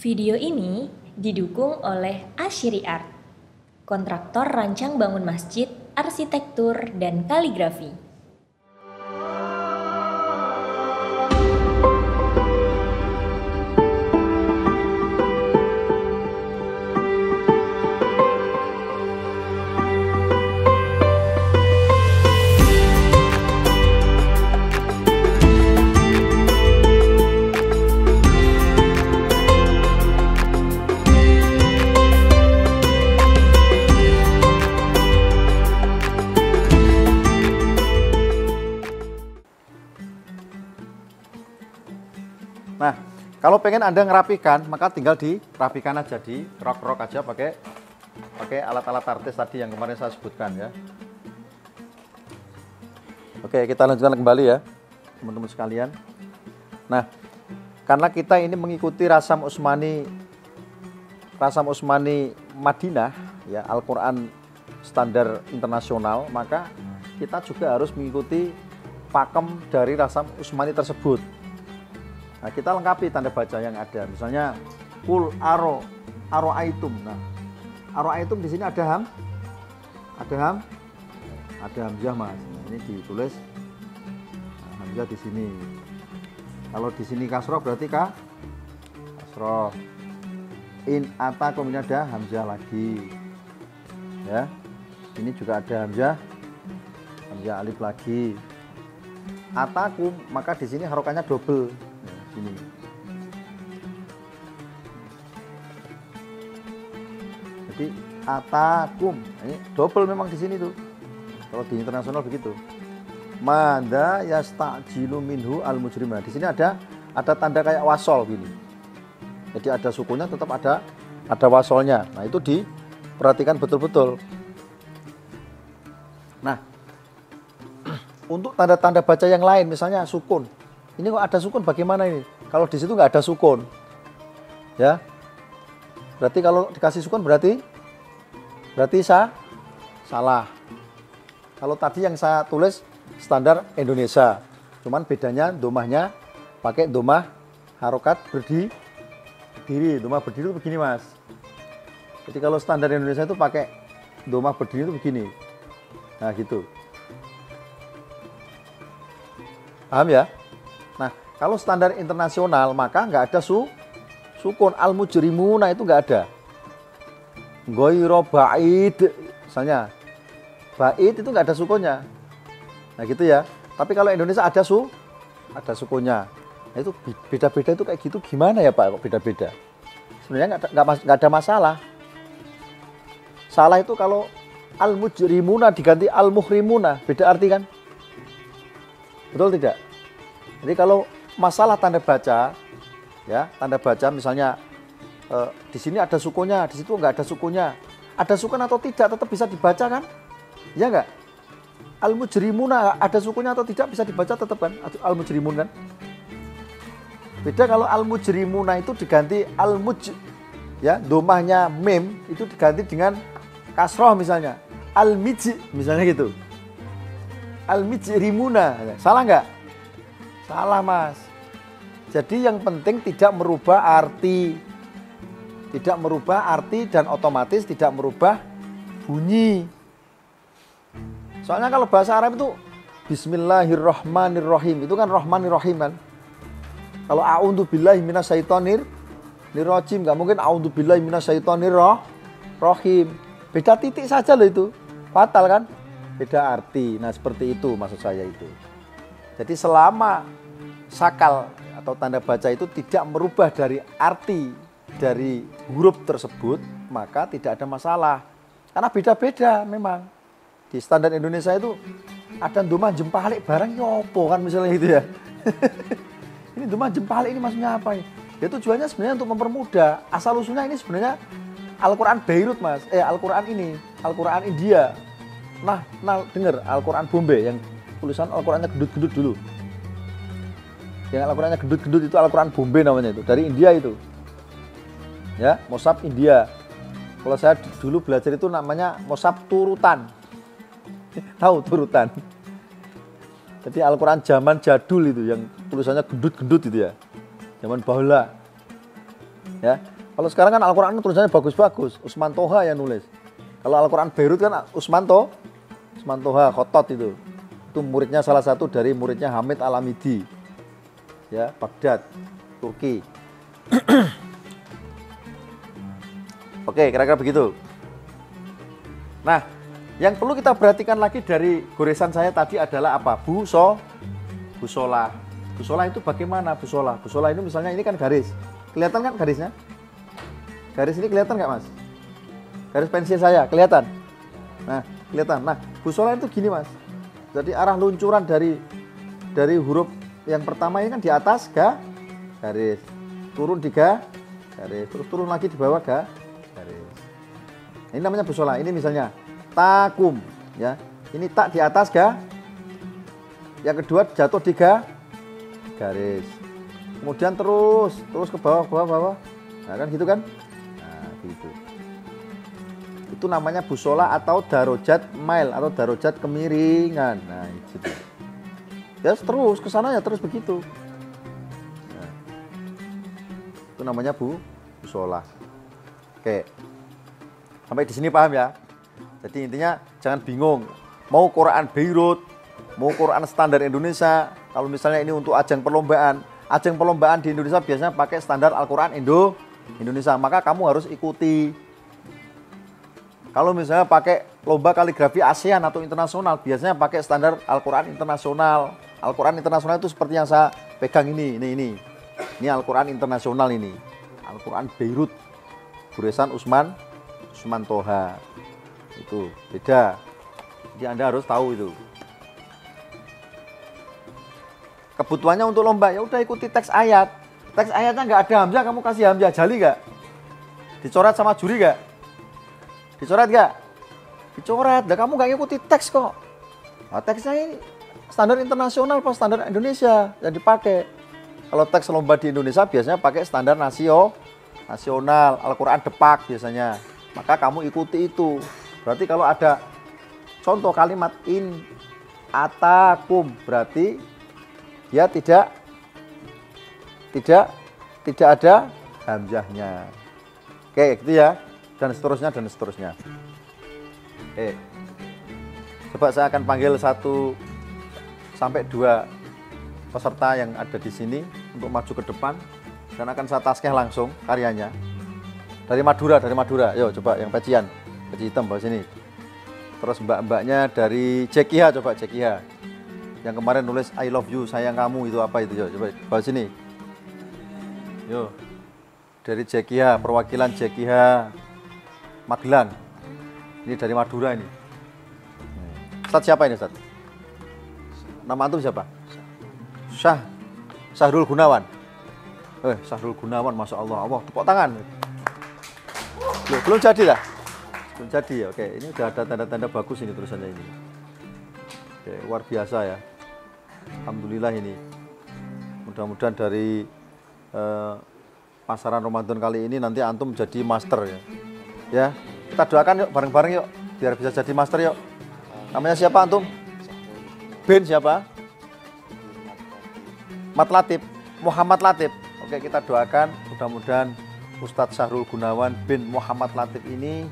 Video ini didukung oleh Ashiri Art, kontraktor rancang bangun masjid, arsitektur, dan kaligrafi. Nah, kalau pengen Anda ngerapikan, maka tinggal dirapikan aja, di rok-rok aja pakai alat-alat artis tadi yang kemarin saya sebutkan ya. Oke, kita lanjutkan kembali ya, teman-teman sekalian. Nah, karena kita ini mengikuti Rasam Utsmani Madinah ya, Al-Qur'an standar internasional, maka kita juga harus mengikuti pakem dari Rasam Utsmani tersebut. Nah, kita lengkapi tanda baca yang ada. Misalnya kul aro'aitum. Nah, aro'aitum di sini ada hamzah Mas. Nah, ini ditulis hamzah di sini. Kalau di sini kasroh berarti kasroh. In atakum, ini ada hamzah lagi. Ya. Ini juga ada hamzah alif lagi. Atakum, maka di sini harokannya double. Sini. Jadi atakum ini double memang di sini tuh. Kalau di internasional begitu. Mada yastajilu minhu al-mujrimah. Di sini ada tanda kayak wasol gini. Jadi ada sukunnya, tetap ada wasolnya. Nah, itu diperhatikan betul-betul. Nah, untuk tanda-tanda baca yang lain misalnya sukun. Ini kok ada sukun, bagaimana ini? Kalau di situ nggak ada sukun, ya. Berarti kalau dikasih sukun berarti salah. Kalau tadi yang saya tulis standar Indonesia, cuman bedanya domahnya pakai domah harokat berdiri. Domah berdiri itu begini Mas. Jadi kalau standar Indonesia itu pakai domah berdiri itu begini. Nah gitu. Paham ya? Nah, kalau standar internasional maka nggak ada sukun. Al-mujrimuna itu nggak ada. Ghairu ba'id, misalnya ba'id itu nggak ada sukunnya. Nah gitu ya. Tapi kalau Indonesia ada sukunnya. Nah, itu beda-beda itu kayak gitu, gimana ya Pak kok beda-beda? Sebenarnya nggak ada masalah. Salah itu kalau al-mujrimuna diganti al-muhrimuna, beda arti kan? Betul tidak? Jadi kalau masalah tanda baca, ya tanda baca misalnya di sini ada sukunnya, di situ nggak ada sukunnya. Ada sukun atau tidak tetap bisa dibaca kan? Ya nggak? Al-mujrimuna ada sukunnya atau tidak bisa dibaca tetap kan? Al-mujrimun kan? Beda kalau al-mujrimuna itu diganti ya domahnya mim itu diganti dengan kasroh misalnya. Al-mij misalnya gitu. Al-mujrimuna, salah nggak? Salah Mas. Jadi yang penting tidak merubah arti. Tidak merubah arti dan otomatis tidak merubah bunyi. Soalnya kalau bahasa Arab itu Bismillahirrahmanirrahim. Itu kan Rahmanirrahim kan. Kalau a'udzubillahi minasyaitonirrajim, nggak mungkin a'udzubillahi minasyaitonirrahim. Beda titik saja loh itu. Fatal kan? Beda arti. Nah seperti itu maksud saya itu. Jadi selama sakal atau tanda baca itu tidak merubah dari arti dari huruf tersebut, maka tidak ada masalah. Karena beda-beda memang. Di standar Indonesia itu ada domah jempalik barang yopo kan misalnya gitu ya. Ini domah jempalik ini maksudnya apa ini? Ya tujuannya sebenarnya untuk mempermudah. Asal usulnya ini sebenarnya Al-Quran Beirut Mas. Al-Quran ini, Al-Quran India. Nah dengar Al-Quran Bombay yang tulisan Al-Qurannya gendut-gendut dulu. Yang Al-Qurannya gendut-gendut itu Al-Quran Bombay namanya itu, dari India itu. Ya, Moshaf India. Kalau saya dulu belajar itu namanya Moshaf turutan. Tahu turutan? Jadi Al-Quran zaman jadul itu yang tulisannya gendut-gendut itu ya. Zaman bahula. Ya. Kalau sekarang kan Al-Qur'an tulisannya bagus-bagus, Usman Toha yang nulis. Kalau Al-Qur'an Beirut kan Usman Toha Khotot itu. Itu muridnya salah satu dari muridnya Hamid Alamidi. Ya, Baghdad, Turki. Oke, kira-kira begitu. Nah, yang perlu kita perhatikan lagi dari goresan saya tadi adalah apa? Busola. Busola itu bagaimana busola? Busola ini misalnya ini kan garis. Kelihatan kan garisnya? Garis ini kelihatan nggak, Mas? Garis pensil saya kelihatan? Nah, kelihatan. Nah, busola itu gini, Mas. Jadi arah luncuran dari huruf yang pertama ini kan di atas garis. Turun 3 garis. Terus turun lagi di bawah garis. Ini namanya busola. Ini misalnya takum, ya. Ini tak di atas Yang kedua jatuh 3 garis. Kemudian terus ke bawah. Nah, kan gitu kan? Nah, gitu. Itu namanya busola atau darojat mail atau darojat kemiringan. Nah, gitu. Ya terus ke sana ya terus begitu. Nah, itu namanya busola. Oke. Sampai di sini paham ya? Jadi intinya jangan bingung. Mau Quran Beirut, mau Quran standar Indonesia. Kalau misalnya ini untuk ajang perlombaan di Indonesia biasanya pakai standar Al-Quran Indonesia. Maka kamu harus ikuti. Kalau misalnya pakai lomba kaligrafi ASEAN atau internasional, biasanya pakai standar Al-Quran internasional. Al-Quran internasional itu seperti yang saya pegang ini. Ini Al-Quran internasional ini. Al-Quran Beirut. Goresan Usman Toha. Itu beda. Jadi Anda harus tahu itu. Kebutuhannya untuk lomba ya udah ikuti teks ayat. Teks ayatnya nggak ada hamzah, kamu kasih hamzah jali nggak? Dicoret sama juri nggak? Dicoret nggak? Dicoret. Dan kamu nggak ngikuti teks kok. Nah, teksnya ini standar internasional pas standar Indonesia yang dipakai. Kalau teks lomba di Indonesia biasanya pakai standar nasional, Al-Quran Depak biasanya. Maka kamu ikuti itu. Berarti kalau ada contoh kalimat in atakum berarti ya tidak ada hamzahnya. Oke, gitu ya. Dan seterusnya. Coba saya akan panggil 1 sampai 2 peserta yang ada di sini untuk maju ke depan dan akan saya taskeh langsung karyanya. Dari Madura. Yo coba yang peci hitam bawa sini. Terus mbak-mbaknya dari Cekiha, coba Cekiha. Yang kemarin nulis I love you, sayang kamu itu apa itu? Yo, coba bawa sini. Yo. Dari Cekiha, perwakilan Cekiha Magelang. Ini dari Madura ini. Ustadz siapa ini, Ustadz? Nama antum siapa? Syahrul Gunawan. Syahrul Gunawan, Masya Allah. Tepuk tangan. Belum jadi lah. Belum jadi ya. Oke, ini udah ada tanda-tanda bagus ini tulisannya ini. Oke, luar biasa ya. Alhamdulillah ini. Mudah-mudahan dari pasaran Ramadan kali ini nanti antum jadi master ya. Ya, kita doakan yuk bareng-bareng yuk biar bisa jadi master yuk. Namanya siapa antum? Ben siapa? Muhammad Latif. Oke, kita doakan mudah-mudahan Ustadz Syahrul Gunawan bin Muhammad Latif ini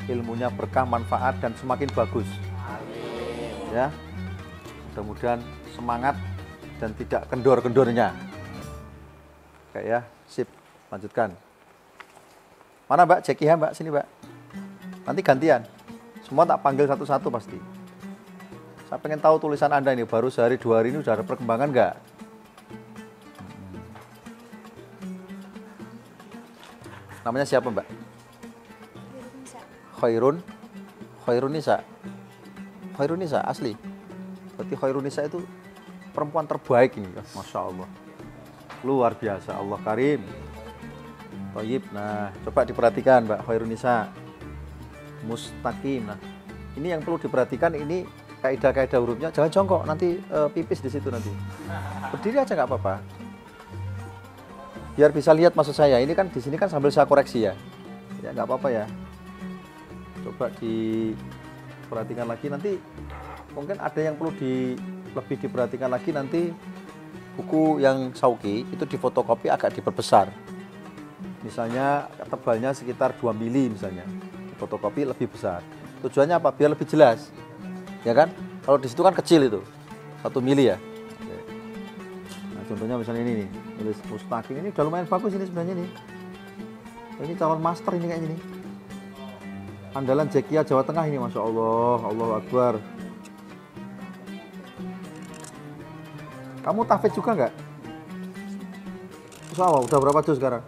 ilmunya berkah, manfaat dan semakin bagus. Amin. Ya. Mudah-mudahan semangat dan tidak kendor-kendornya. Oke ya, sip. Lanjutkan. Mana Mbak? Cekiha Mbak, sini Mbak. Nanti gantian. Semua tak panggil satu-satu pasti. Saya pengen tahu tulisan Anda ini baru sehari 2 hari ini sudah ada perkembangan nggak? Namanya siapa Mbak? Khairun Nisa asli. Berarti Khairun Nisa itu perempuan terbaik ini. Masya Allah. Luar biasa, Allah Karim. Thayyib. Nah, coba diperhatikan Mbak Khairun Nisa. Mustaqim. Nah, ini yang perlu diperhatikan ini kaidah-kaidah hurufnya. Jangan jongkok, nanti pipis di situ nanti. Berdiri aja nggak apa-apa. Biar bisa lihat maksud saya. Ini kan di sini kan sambil saya koreksi ya. Ya nggak apa-apa ya. Coba diperhatikan lagi nanti. Mungkin ada yang perlu lebih diperhatikan lagi nanti buku yang Sauki itu difotokopi agak diperbesar. Misalnya tebalnya sekitar 2 mili misalnya. Di fotokopi lebih besar. Tujuannya apa? Biar lebih jelas. Ya kan? Kalau di situ kan kecil itu. 1 mili ya. Nah, contohnya misalnya ini nih. Tulis Mustaqim. Ini udah lumayan bagus ini sebenarnya nih. Ini calon master ini kayaknya nih. Andalan Jekia Jawa Tengah ini, Masya Allah. Allahu Akbar. Kamu tahfidz juga nggak? Usaha, udah berapa juz sekarang?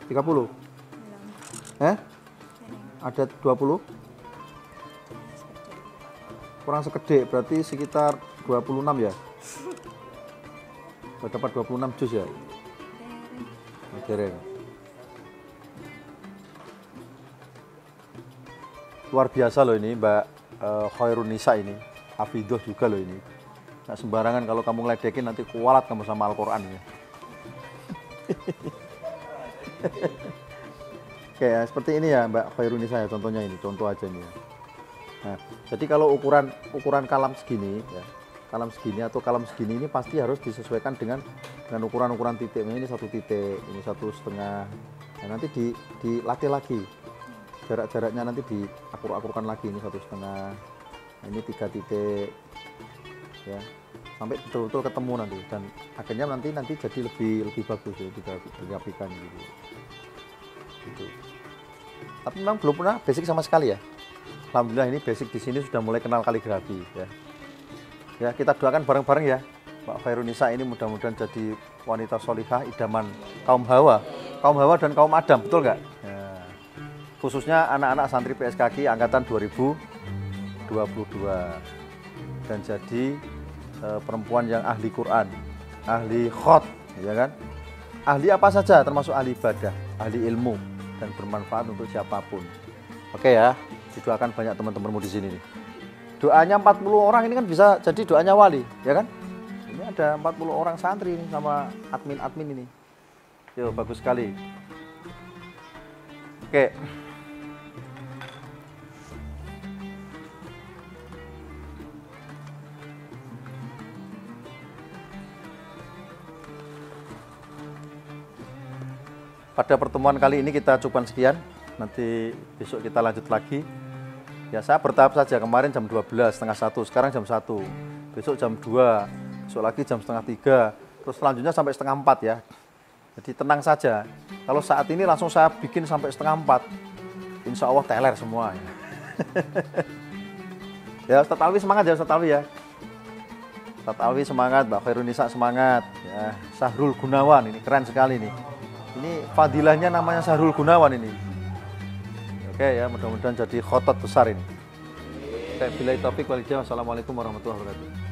30? Ada 20? Kurang sekedek, berarti sekitar 26 ya? Udah dapat 26 juz ya? Dereng. Luar biasa loh ini Mbak Khairun Nisa ini. Hafidhoh juga loh ini. Nggak sembarangan kalau kamu ngeledekin nanti kualat kamu sama Al-Quran ya. Oke ya, seperti ini ya Mbak Khairun Nisa ya, contohnya ini, contoh aja nih ya. Nah, jadi kalau ukuran kalam segini ya, kalam segini atau kalam segini ini pasti harus disesuaikan dengan ukuran titik. Ini 1 titik, ini 1,5. Nah, nanti dilatih lagi. Jarak-jaraknya nanti diakur-akurkan lagi, ini 1,5. Nah, ini 3 titik. Ya, sampai betul-betul ketemu nanti dan akhirnya nanti jadi lebih bagus ya, dirapikan gitu. Tapi memang belum pernah basic sama sekali ya. Alhamdulillah ini basic di sini sudah mulai kenal kaligrafi ya. Ya, kita doakan bareng-bareng ya. Mbak Khairun Nisa ini mudah-mudahan jadi wanita solihah idaman kaum Hawa dan kaum Adam, betul nggak? Ya. Khususnya anak-anak santri PSKG angkatan 2022 dan jadi perempuan yang ahli Quran, ahli khot, ya kan? Ahli apa saja, termasuk ahli ibadah, ahli ilmu, dan bermanfaat untuk siapapun. Oke ya, didoakan banyak teman-temanmu di sini nih. Doanya 40 orang ini kan bisa jadi doanya wali, ya kan? Ini ada 40 orang santri ini sama admin-admin ini. Yo, bagus sekali. Oke. Pada pertemuan kali ini kita cukupkan sekian, nanti besok kita lanjut lagi. Ya, saya bertahap saja, kemarin jam 12, setengah 1, sekarang jam 1, besok jam 2, besok lagi jam setengah 3, terus selanjutnya sampai setengah 4 ya. Jadi tenang saja, kalau saat ini langsung saya bikin sampai setengah 4, insya Allah teler semua. Ya, Ustadz Alwi semangat ya Ustadz Alwi ya. Ustadz Alwi semangat, Mbak Khairun Nisa semangat. Ya, Sahrul Gunawan, ini keren sekali nih. Ini fadilahnya namanya Sahrul Gunawan ini. Oke ya, mudah-mudahan jadi khotot besar ini. Billahi taufik wal hidayah. Wassalamualaikum warahmatullahi wabarakatuh.